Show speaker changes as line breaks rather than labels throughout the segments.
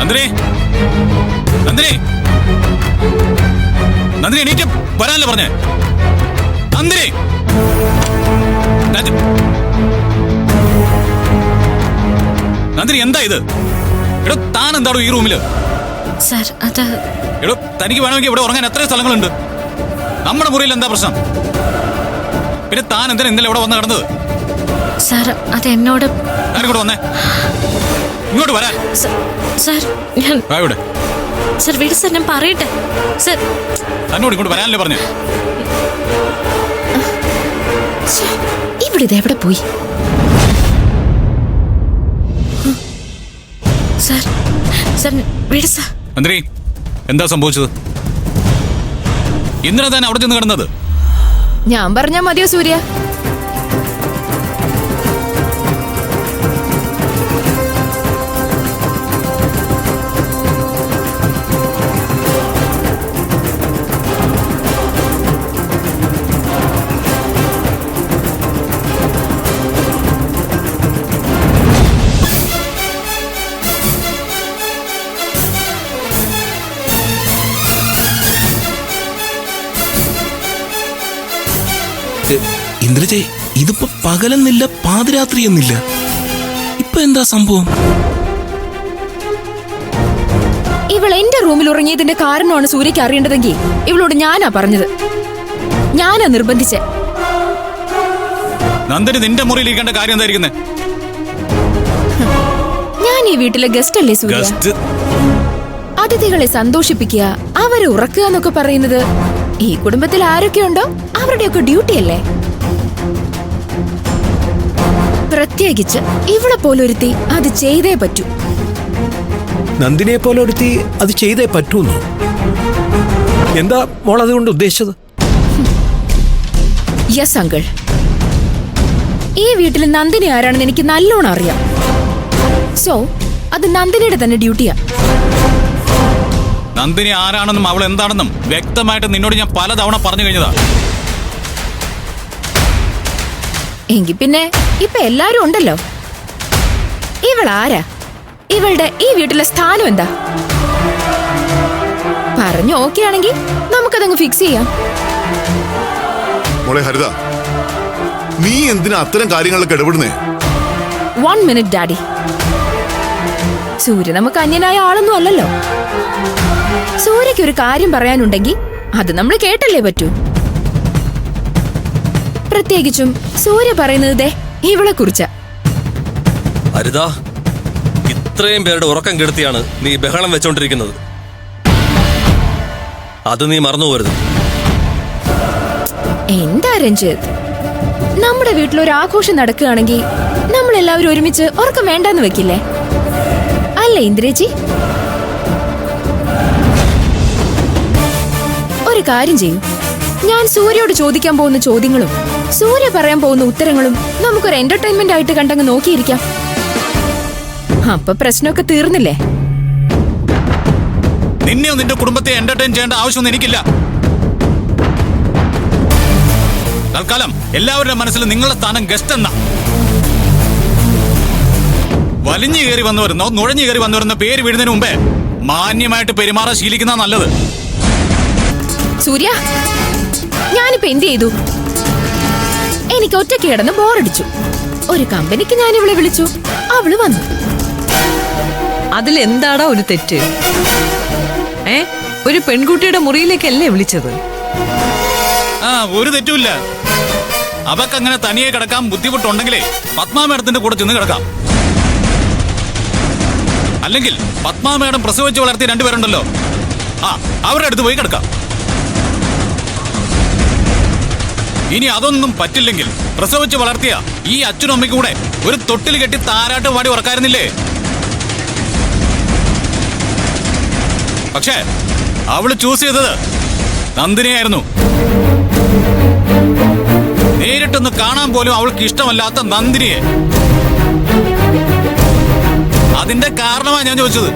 നന്ദിനി, നന്ദിനി, നന്ദിനി എണീറ്റ് വരാനല്ലേ പറഞ്ഞേ? നന്ദിനി, നന്ദിനി എന്താ ഇത്? എടോ താൻ എന്താണോ ഈ റൂമില്?
സർ അത്
എടോ തനിക്ക് വേണമെങ്കിൽ ഇവിടെ ഉറങ്ങാൻ എത്ര സ്ഥലങ്ങളുണ്ട്. നമ്മുടെ മുറിയിൽ എന്താ പ്രശ്നം? പിന്നെ താൻ എന്തിനാ ഇന്നലെ ഇവിടെ വന്ന് കിടന്നത്?
സർ അത് എന്നോട്.
ഞാനിങ്ങോട്ട് വന്നേ, ഇങ്ങോട്ട് വരാൻ.
സർ ഞാൻ
ഇവിടെ
സർ വീട് സർ ഞാൻ പറയട്ടെ. സർ
തന്നോട് ഇങ്ങോട്ട് വരാനല്ലേ പറഞ്ഞു?
ഇവിടെ എവിടെ പോയി? സർ സർ വീട് സർ.
നന്ദിനി എന്താ സംഭവിച്ചത്? എന്തിനാ താൻ അവിടെ ചെന്ന് കിടന്നത്?
ഞാൻ പറഞ്ഞാ മതിയോ സൂര്യ?
ഇന്ദ്രജെ, ഇതിപ്പോ പകലെന്നില്ല പാതിരാത്രി എന്നില്ല, ഇപ്പൊ എന്താ സംഭവം?
ഇവൾ എന്റെ റൂമിൽ ഉറങ്ങിയതിന്റെ കാരണമാണ് സൂര്യക്ക് അറിയേണ്ടതെങ്കിൽ ഇവളോട് ഞാനാ പറഞ്ഞത്, ഞാനാ നിർബന്ധിച്ചേ.
നന്ദിനി നിന്റെ മുറിയിൽ ഇരിക്കേണ്ട കാര്യം എന്തായിരിക്കുന്നേ?
ഞാൻ ഈ വീട്ടിലെ ഗസ്റ്റ് അല്ലേ സൂര്യ? അതിഥികളെ സന്തോഷിപ്പിക്കുക, അവരെ ഉറക്കുക എന്നൊക്കെ പറയുന്നത് ഈ കുടുംബത്തിൽ ആരൊക്കെയുണ്ടോ അവരുടെയൊക്കെ ഡ്യൂട്ടി അല്ലേ? പ്രത്യേകിച്ച് ഇവളെ പോലൊരുത്തി അത് ചെയ്തേ പറ്റൂ.
നന്ദിനിയെ പോലെ ഒരുത്തി അത് ചെയ്തേ പറ്റൂന്നോ? എന്താ മോൾ അതുകൊണ്ട് ഉദ്ദേശിച്ചത്?
യെസ് അങ്കിൾ, ഈ വീട്ടിൽ നന്ദിനി ആരാണെന്ന് എനിക്ക് നല്ലോണം അറിയാം. സോ അത് നന്ദിനിയുടെ തന്നെ ഡ്യൂട്ടിയാ.
നന്ദിനി ആരാണെന്നും അവൾ എന്താണെന്നും വ്യക്തമായിട്ട് നിന്നോട് ഞാൻ പലതവണ പറഞ്ഞു കഴിഞ്ഞതാ.
എങ്കിൽ പിന്നെ ഇപ്പൊ എല്ലാരും ഉണ്ടല്ലോ. ഇവൾ ആരാ? ഇവളുടെ ഈ വീട്ടിലെ സ്ഥാനം എന്താ? പറഞ്ഞു ഓക്കെ ആണെങ്കിൽ നമുക്കതങ്ങ് ഫിക്സ് ചെയ്യാം.
മോളെ ഹരിത, നീ എന്തിനാ അത്തരം കാര്യങ്ങളിലൊക്കെ ഇടപെടുന്നേ?
1 മിനിറ്റ് ഡാഡി. സൂര്യ നമുക്ക് അന്യനായ ആളൊന്നും അല്ലല്ലോ. സൂര്യക്ക് ഒരു കാര്യം പറയാനുണ്ടെങ്കിൽ അത് നമ്മൾ കേട്ടല്ലേ പറ്റൂ. പ്രത്യേകിച്ചും സൂര്യ പറയുന്നത് ദേ ഇവളെ കുറിച്ചാ.
ഹരിതാ, ഇത്രയും പേരുടെ ഉറക്കം കെടുത്തിയാണ് നീ ബഹളം വെച്ചോണ്ടിരിക്കുന്നത്. അത് നീ മറന്നുപോരുത്.
എന്താ രഞ്ജിത്ത്, നമ്മുടെ വീട്ടിലൊരു ആഘോഷം നടക്കുകയാണെങ്കിൽ നമ്മൾ എല്ലാവരും ഒരുമിച്ച് ഉറക്കം വേണ്ടെന്ന് വെക്കില്ലേ? അല്ലേ ഇന്ദ്രേച്ചി? ഒരു കാര്യം ചെയ്യൂ, ഞാൻ സൂര്യയോട് ചോദിക്കാൻ പോകുന്ന ചോദ്യങ്ങളും സൂര്യ പറയാൻ പോകുന്ന ഉത്തരങ്ങളും നമുക്കൊരു എന്റർടൈൻമെന്റ് ആയിട്ട് കണ്ടങ്ങ് നോക്കിയിരിക്കാം. അപ്പൊ പ്രശ്നമൊക്കെ തീർന്നില്ലേ?
നിന്നെയോ നിന്റെ കുടുംബത്തെ എന്റർടൈൻ ചെയ്യേണ്ട ആവശ്യമൊന്നും എനിക്കില്ല. തൽക്കാലം എല്ലാവരുടെ മനസ്സിൽ നിങ്ങളുടെ സ്ഥാനം ഗസ്റ്റ് എന്നാ. വലിഞ്ഞു കയറി വന്നവരെന്നോ നുഴഞ്ഞു കയറി വന്നവരെന്നോ പേര് വീഴുന്നതിന് മുമ്പേ മാന്യമായിട്ട് പെരുമാറാൻ ശീലിക്കുന്ന നല്ലത്.
സൂര്യ, ഞാനിപ്പോ എന്ത് ചെയ്തു? എനിക്ക് ഒറ്റയ്ക്ക് കിടന്ന് ബോറടിച്ചു. ഒരു കമ്പനിക്ക് ഞാൻ ഇവളെ വിളിച്ചു, അവള് വന്നു.
അതിലെന്താടാ ഒരു തെറ്റ്? ഒരു പെൺകുട്ടിയുടെ മുറിയിലേക്കല്ലേ വിളിച്ചത്?
ഒരു തെറ്റുമില്ല. അവക്കങ്ങനെ തനിയെ കിടക്കാൻ ബുദ്ധിമുട്ടുണ്ടെങ്കിലേ പത്മാ മേഡത്തിന്റെ കൂടെ ചെന്ന് കിടക്കാം. അല്ലെങ്കിൽ പത്മാ മേഡം പ്രസവിച്ച് വളർത്തിയ രണ്ടുപേരുണ്ടല്ലോ, അവരുടെ അടുത്ത് പോയി കിടക്കാം. ഇനി അതൊന്നും പറ്റില്ലെങ്കിൽ പ്രസവിച്ച് വളർത്തിയ ഈ അച്ഛനും അമ്മയ്ക്കും കൂടെ ഒരു തൊട്ടിൽ കെട്ടി താരാട്ട് പാടി ഉറക്കായിരുന്നില്ലേ? പക്ഷേ അവള് ചൂസ് ചെയ്തത് നന്ദിനിയായിരുന്നു. നേരിട്ടൊന്ന് കാണാൻ പോലും അവൾക്ക് ഇഷ്ടമല്ലാത്ത നന്ദിനിയെ. അതിന്റെ കാരണമാണ് ഞാൻ ചോദിച്ചത്.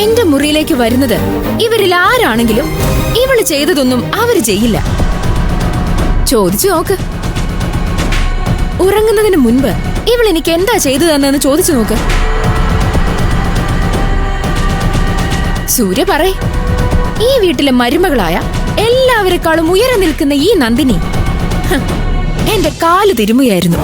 എന്റെ മുറിയിലേക്ക് വരുന്നത് ഇവരിൽ ആരാണെങ്കിലും ഇവള് ചെയ്തതൊന്നും അവര് ചെയ്യില്ല. ചോദിച്ചു നോക്ക്. ഉറങ്ങുന്നതിന് മുൻപ് ഇവളെനിക്ക് എന്താ ചെയ്തു തന്നെന്ന് ചോദിച്ചു നോക്ക്. സൂര്യ പറയ്, ഈ വീട്ടിലെ മരുമകളായ എല്ലാവരെക്കാളും ഉയരം നിൽക്കുന്ന ഈ നന്ദിനി എന്റെ കാല് തിരുമുകയായിരുന്നു.